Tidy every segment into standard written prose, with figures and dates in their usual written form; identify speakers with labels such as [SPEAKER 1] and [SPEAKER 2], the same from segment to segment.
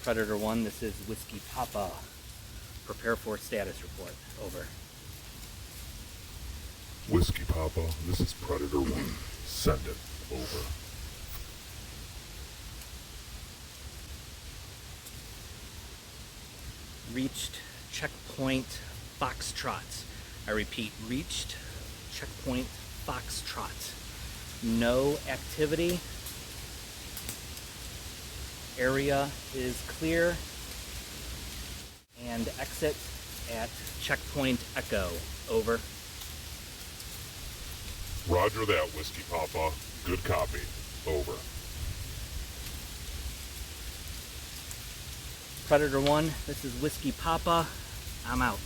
[SPEAKER 1] Predator 1, this is Whiskey Papa. Prepare for status report. Over.
[SPEAKER 2] Whiskey Papa, this is Predator 1. Send it. Over.
[SPEAKER 1] Reached checkpoint Foxtrot. I repeat, reached checkpoint Foxtrot. No activity. Area is clear. And exit at checkpoint Echo. Over.
[SPEAKER 2] Roger that, Whiskey Papa. Good copy. Over.
[SPEAKER 1] Predator 1, this is Whiskey Papa. I'm out.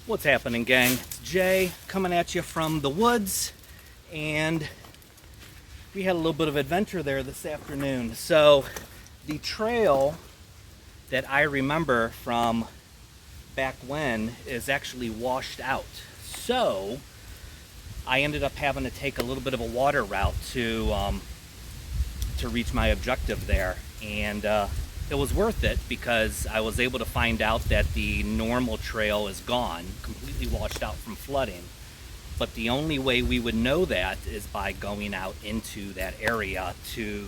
[SPEAKER 1] What's happening, gang? It's Jay coming at you from the woods, and we had a little bit of adventure there this afternoon. So the trail that I remember from back when is actually washed out. So I ended up having to take a little bit of a water route to reach my objective there, and it was worth it because I was able to find out that the normal trail is gone, completely washed out from flooding. But the only way we would know that is by going out into that area to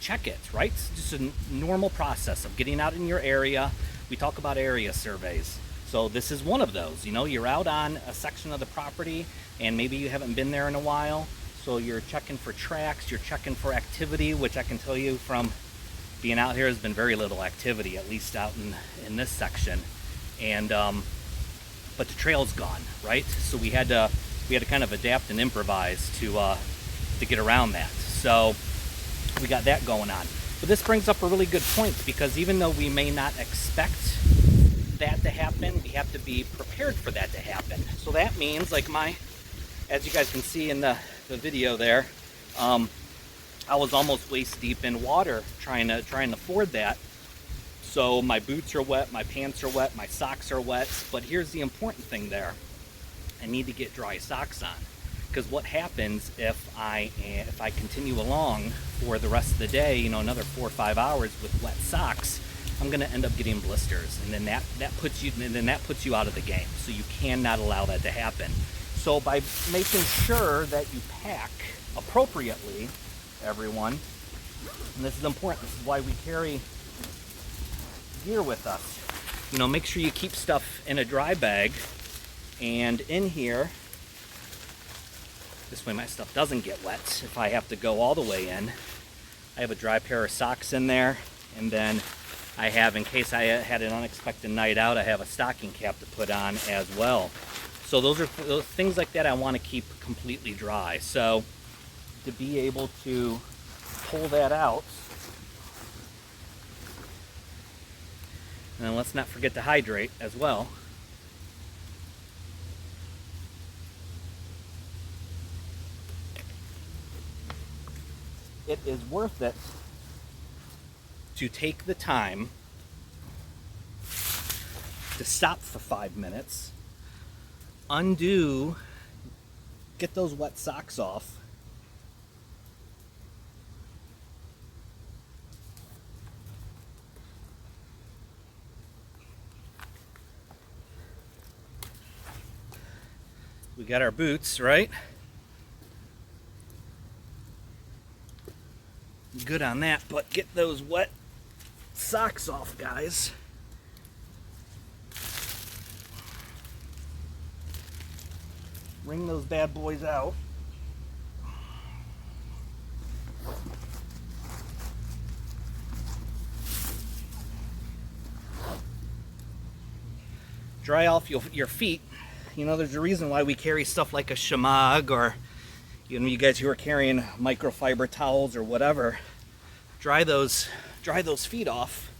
[SPEAKER 1] check it, right? It's just a normal process of getting out in your area. We talk about area surveys. So this is one of those. You know, you're out on a section of the property and maybe you haven't been there in a while. So you're checking for tracks, you're checking for activity, which I can tell you from being out here has been very little activity, at least out in this section. And but the trail's gone, right? So we had to kind of adapt and improvise to get around that. So we got that going on. But this brings up a really good point, because even though we may not expect that to happen, we have to be prepared for that to happen. So that means, like as you guys can see in the video there, I was almost waist deep in water trying to ford that. So my boots are wet, my pants are wet, my socks are wet. But here's the important thing there. I need to get dry socks on, because what happens if I continue along for the rest of the day, you know, another 4 or 5 hours with wet socks, I'm going to end up getting blisters, and then that puts you out of the game. So you cannot allow that to happen. So by making sure that you pack appropriately, everyone, and this is important, this is why we carry gear with us. You know, make sure you keep stuff in a dry bag, and in here, this way my stuff doesn't get wet if I have to go all the way in. I have a dry pair of socks in there, and then I have, in case I had an unexpected night out, I have a stocking cap to put on as well. So those things like that I want to keep completely dry. So to be able to pull that out, and then let's not forget to hydrate as well. It is worth it to take the time to stop for 5 minutes, undo, get those wet socks off, We got our boots, right? Good on that, but get those wet socks off, guys. Wring those bad boys out. Dry off your feet. You know, there's a reason why we carry stuff like a shamag, or you guys who are carrying microfiber towels or whatever. Dry those feet off.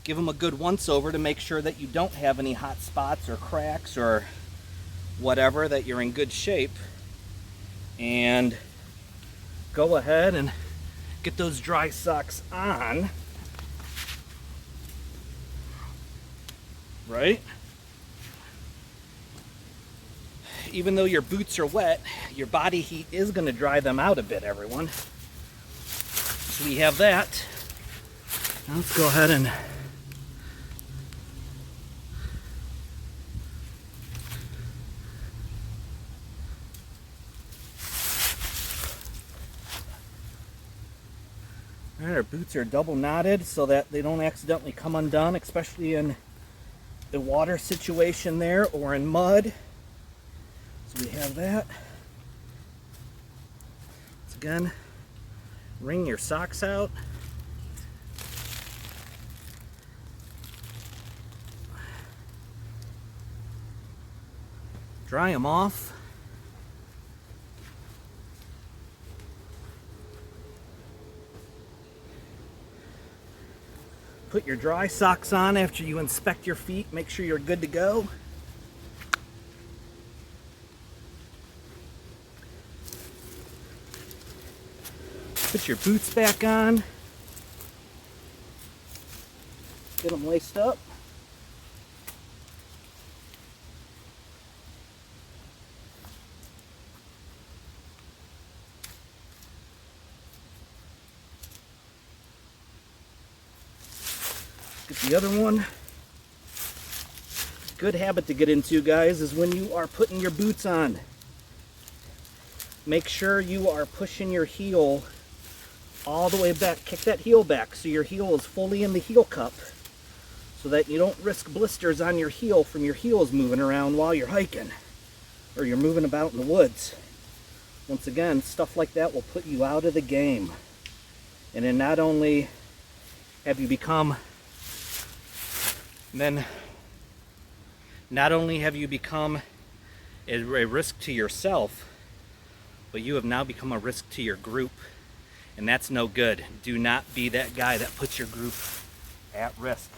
[SPEAKER 1] Give them a good once over to make sure that you don't have any hot spots or cracks or whatever, that you're in good shape. And go ahead and get those dry socks on. Right? Even though your boots are wet, your body heat is going to dry them out a bit, everyone. So we have that. Now let's go ahead and all right, our boots are double knotted so that they don't accidentally come undone, especially in the water situation there or in mud. So we have that. Once again, wring your socks out. Dry them off. Put your dry socks on after you inspect your feet. Make sure you're good to go. Put your boots back on. Get them laced up. Get the other one. Good habit to get into, guys, is when you are putting your boots on, make sure you are pushing your heel all the way back. Kick that heel back so your heel is fully in the heel cup, so that you don't risk blisters on your heel from your heels moving around while you're hiking or you're moving about in the woods. Once again, stuff like that will put you out of the game. And then not only have you become a risk to yourself, but you have now become a risk to your group, and that's no good. Do not be that guy that puts your group at risk.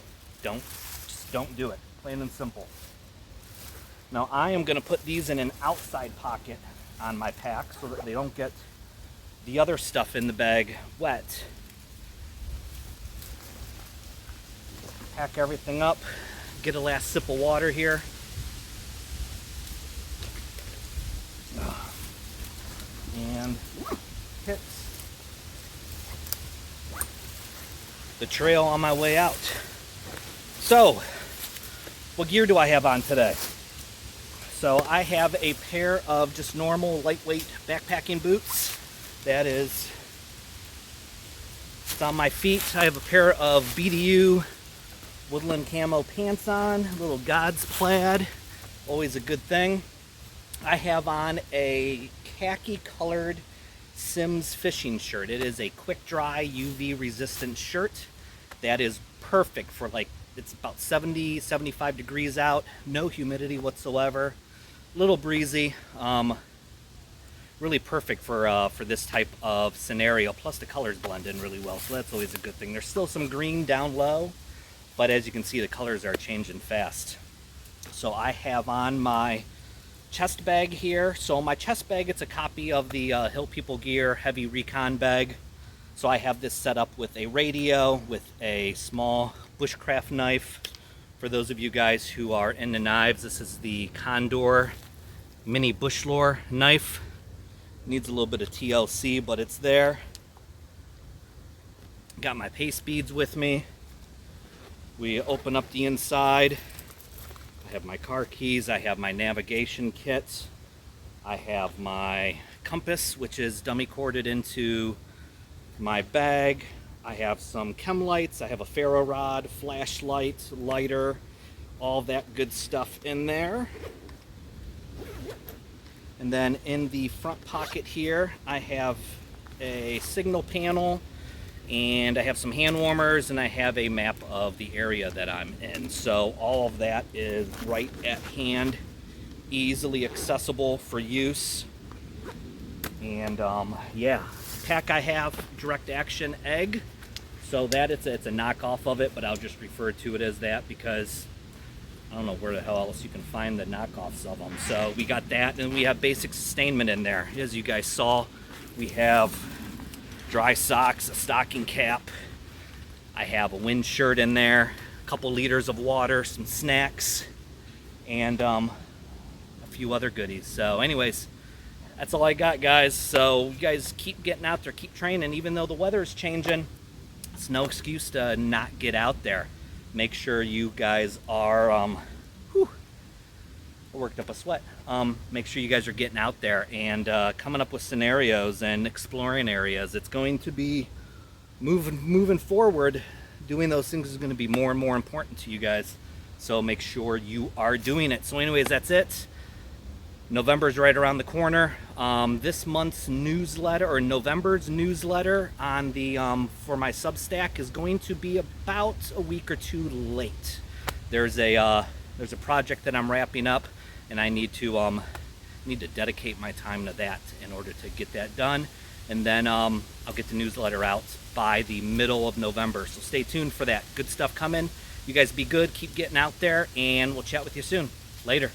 [SPEAKER 1] Just don't do it. Plain and simple. Now I am going to put these in an outside pocket on my pack so that they don't get the other stuff in the bag wet. Pack everything up. Get a last sip of water here. And hit the trail on my way out. So, what gear do I have on today? So I have a pair of just normal lightweight backpacking boots. It's on my feet. I have a pair of BDU woodland camo pants on, a little God's plaid, always a good thing. I have on a khaki colored Sims fishing shirt. It is a quick dry UV resistant shirt that is perfect for, like, it's about 70, 75 degrees out, no humidity whatsoever, a little breezy, really perfect for this type of scenario. Plus the colors blend in really well, so that's always a good thing. There's still some green down low, but as you can see, the colors are changing fast. So I have on my chest bag here. So my chest bag, it's a copy of the Hill People Gear Heavy Recon bag. So I have this set up with a radio, with a small bushcraft knife. For those of you guys who are into knives, this is the Condor mini bush lore knife. Needs a little bit of TLC, but it's there. Got my paste beads with me. We open up the inside. I have my car keys, I have my navigation kit, I have my compass, which is dummy corded into my bag. I have some chem lights, I have a ferro rod, flashlight, lighter, all that good stuff in there. And then in the front pocket here, I have a signal panel, and I have some hand warmers, and I have a map of the area that I'm in. So all of that is right at hand, easily accessible for use. And yeah, pack I have direct action egg. So that it's a knockoff of it, but I'll just refer to it as that because I don't know where the hell else you can find the knockoffs of them. So we got that, and we have basic sustainment in there. As you guys saw, we have dry socks, a stocking cap. I have a wind shirt in there, a couple liters of water, some snacks, and a few other goodies. So anyways, that's all I got, guys. So you guys keep getting out there, keep training. Even though the weather is changing, it's no excuse to not get out there. Make sure you guys are, I worked up a sweat. Make sure you guys are getting out there and coming up with scenarios and exploring areas. It's going to be moving forward. Doing those things is going to be more and more important to you guys. So make sure you are doing it. So anyways, that's it. November's right around the corner. This month's newsletter, or November's newsletter on the for my Substack, is going to be about a week or two late. There's a project that I'm wrapping up, and I need to dedicate my time to that in order to get that done. And then I'll get the newsletter out by the middle of November. So stay tuned for that. Good stuff coming. You guys be good. Keep getting out there, and we'll chat with you soon. Later.